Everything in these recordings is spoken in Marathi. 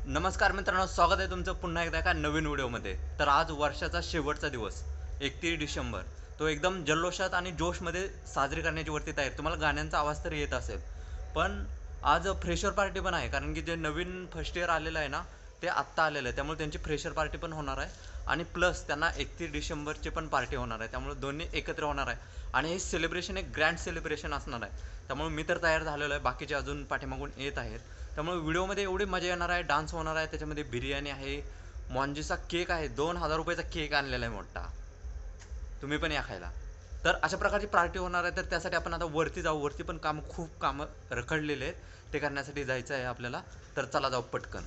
नमस्कार मित्रांनो, स्वागत आहे तुमचं पुन्हा एकदा एका नवीन व्हिडिओमध्ये। तर आज वर्षाचा शेवटचा दिवस 31 डिसेंबर, तो एकदम जल्लोषात आणि जोशमध्ये साजरी करण्याची वरती तयारी। तुम्हाला गाण्यांचा आवाज तरी येत असेल, पण आज फ्रेशर पार्टी पण आहे, कारण की जे नवीन फर्स्ट इयर आलेलं आहे ना, ते आत्ता आलेलं आहे, त्यामुळे त्यांची फ्रेशर पार्टी पण होणार आहे आणि प्लस त्यांना 31 डिसेंबरची पण पार्टी होणार आहे, त्यामुळे दोन्ही एकत्र होणार आहे आणि हे सेलिब्रेशन एक ग्रँड सेलिब्रेशन असणार आहे। त्यामुळे मी तर तयार झालेलो आहे, बाकीचे अजून पाठीमागून येत आहेत। त्यामुळे व्हिडिओमध्ये एवढी मजा येणार आहे, डान्स होणार आहे, त्याच्यामध्ये बिर्याणी आहे, मॉन्जीचा केक आहे, 2000 रुपयाचा केक आणलेला आहे मोठा, तुम्ही पण या खायला। तर अशा प्रकारची पार्टी होणार आहे, तर त्यासाठी आपण आता वरती जाऊ। वरती पण खूप कामं रखडलेले आहेत, ते करण्यासाठी जायचं आहे आपल्याला। तर चला जाऊ पटकन।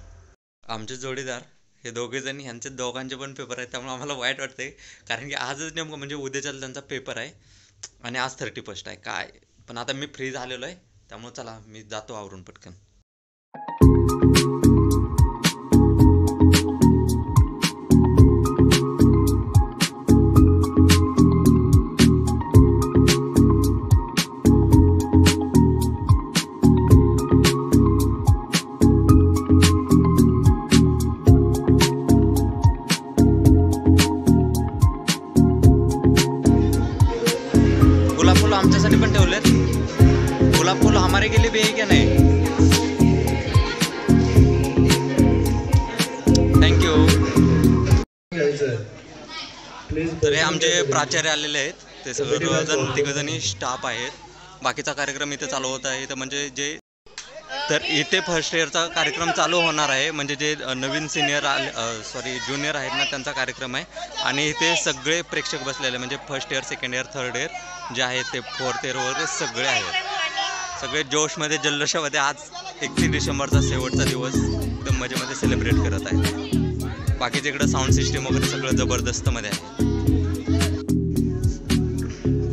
आमचे जोडीदार हे दोघेजण, ह्यांचे दोघांचे पण पेपर आहेत, त्यामुळे आम्हाला वाईट वाटते, कारण की आजच नेमकं म्हणजे उद्याच्याला त्यांचा पेपर आहे आणि आज 31 आहे काय। पण आता मी फ्री झालेलो आहे, त्यामुळे चला मी जातो आवरून पटकन। गुलाब फूल आमच्यासाठी पण ठेवलेत, गुलाब फूल हमारे के लिए भी है क्या नहीं? थँक्यू। तर हे आमचे प्राचार्य आलेले आहेत, ते सगळं तिघजणी स्टाफ आहेत। बाकीचा कार्यक्रम इथे चालू होत आहे, तर म्हणजे जे तर इथे फर्स्ट इयरचा कार्यक्रम चालू होणार आहे, म्हणजे जे नवीन ज्युनियर आहेत ना, त्यांचा कार्यक्रम आहे। आणि इथे सगळे प्रेक्षक बसलेले, म्हणजे first year, second year, third year जे आहेत, ते फोर्थ इयर वगैरे सगळे आहेत, सगळे जोशमध्ये जल्लोषामध्ये। आज 31 डिसेंबरचा शेवटचा दिवस एकदम मजेमध्ये सेलिब्रेट करत आहे। बाकीच्या इकडं साऊंड सिस्टीम वगैरे सगळं जबरदस्तमध्ये आहे।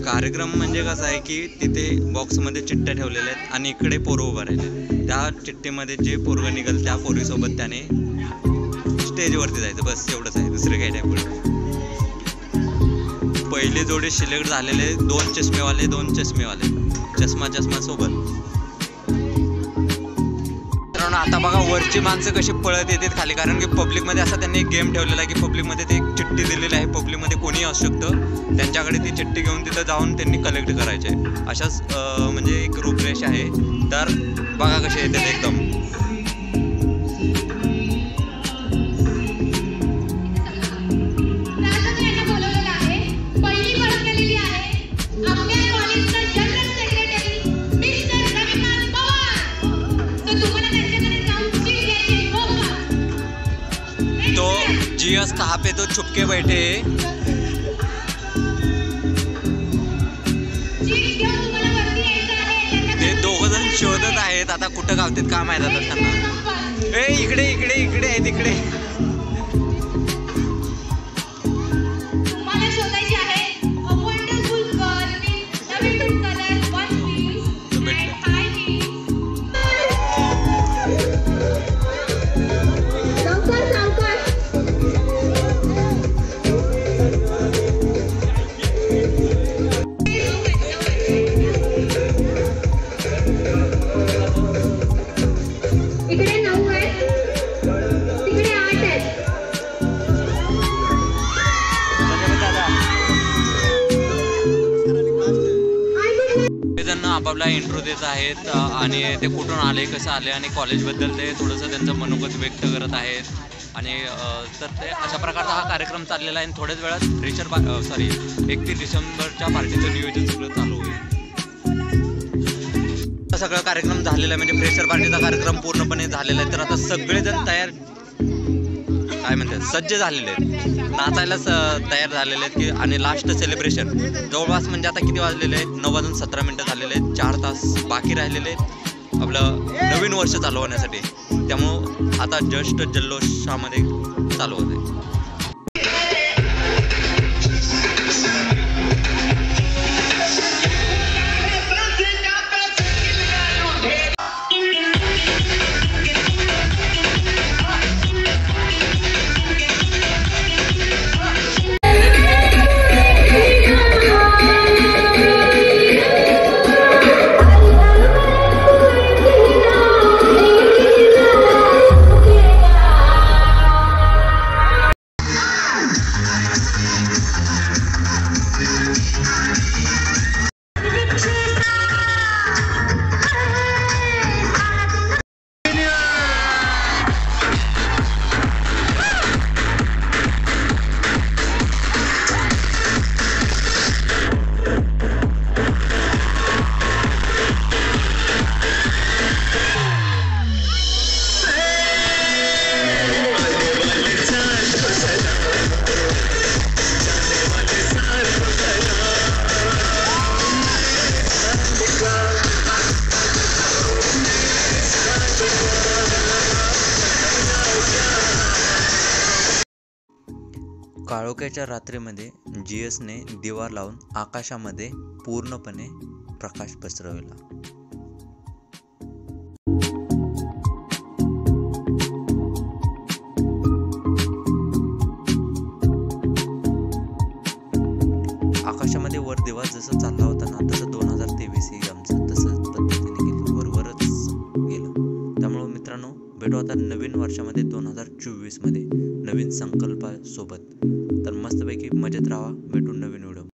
कार्यक्रम म्हणजे कसं आहे की तिथे बॉक्समध्ये चिठ्ठ्या ठेवलेल्या आहेत आणि इकडे पोरं उभं राहिले, त्या चिठ्ठीमध्ये जे पोरगं निघेल त्या पोरीसोबत त्याने स्टेजवरती जायचं, बस एवढंच आहे, दुसरं काही नाही पुढे। पहिले जोडे सिलेक्ट झालेले 2 चष्मेवाले, 2 चष्मेवाले, चष्मा सोबत। मित्रांनो, आता बघा वरची माणसं कशी पळत येतात खाली, कारण की पब्लिकमध्ये असा त्यांनी एक गेम ठेवलेला आहे की पब्लिकमध्ये ते एक चिठ्ठी दिलेली आहे, पब्लिकमध्ये कोणीही असू शकतं, त्यांच्याकडे ती चिठ्ठी घेऊन तिथं जाऊन त्यांनी कलेक्ट करायचे। अशाच म्हणजे एक रूपरेषा आहे। तर बघा कसे येतात एकदम। जीएस कहाँ पे तो छुप के बैठे, ते दोघंजण शोधत आहेत, आता कुठं गावतात काय माहित आता त्यांना। इकडे इकडे इकडे आहेत, इकडे आपापला इंट्रो देत आहेत आणि ते कुठून आले, कसं आले आणि कॉलेजबद्दल ते थोडंसं त्यांचं मनोगत व्यक्त करत आहेत। आणि तर ते अशा प्रकारचा हा कार्यक्रम चाललेला आहे। आणि थोड्याच वेळात 31 डिसेंबरच्या पार्टीचं नियोजन सगळं चालू होईल। सगळं कार्यक्रम झालेला आहे, म्हणजे फ्रेशर पार्टीचा कार्यक्रम पूर्णपणे झालेला आहे। तर आता सगळेजण तयार, काय म्हणतात, सज्ज झालेले आहेत, नाचायला तयार झालेले आहेत की। आणि लास्ट सेलिब्रेशन जवळपास म्हणजे आता किती वाजलेले आहेत, 9:17 झालेले आहेत, 4 तास बाकी राहिलेले आहेत आपलं नवीन वर्ष चालू होण्यासाठी। त्यामुळं आता जस्ट जल्लोषामध्ये चालू होते। काळोख्याच्या रात्रीमध्ये जीएसने दिवा लावून आकाशामध्ये पूर्णपणे प्रकाश पसरविला. आकाशामध्ये वर दिवा जसं चालला होता ना, तसं 2023 ही आमचं तसंच पद्धतीने गेलं, वरवरच गेलं. त्यामुळं मित्रांनो, भेटू आता नवीन वर्षामध्ये 2024 मध्ये नवीन संकल्पासोबत. तर मस्तपैकी मजेत राहा. भेटू नवीन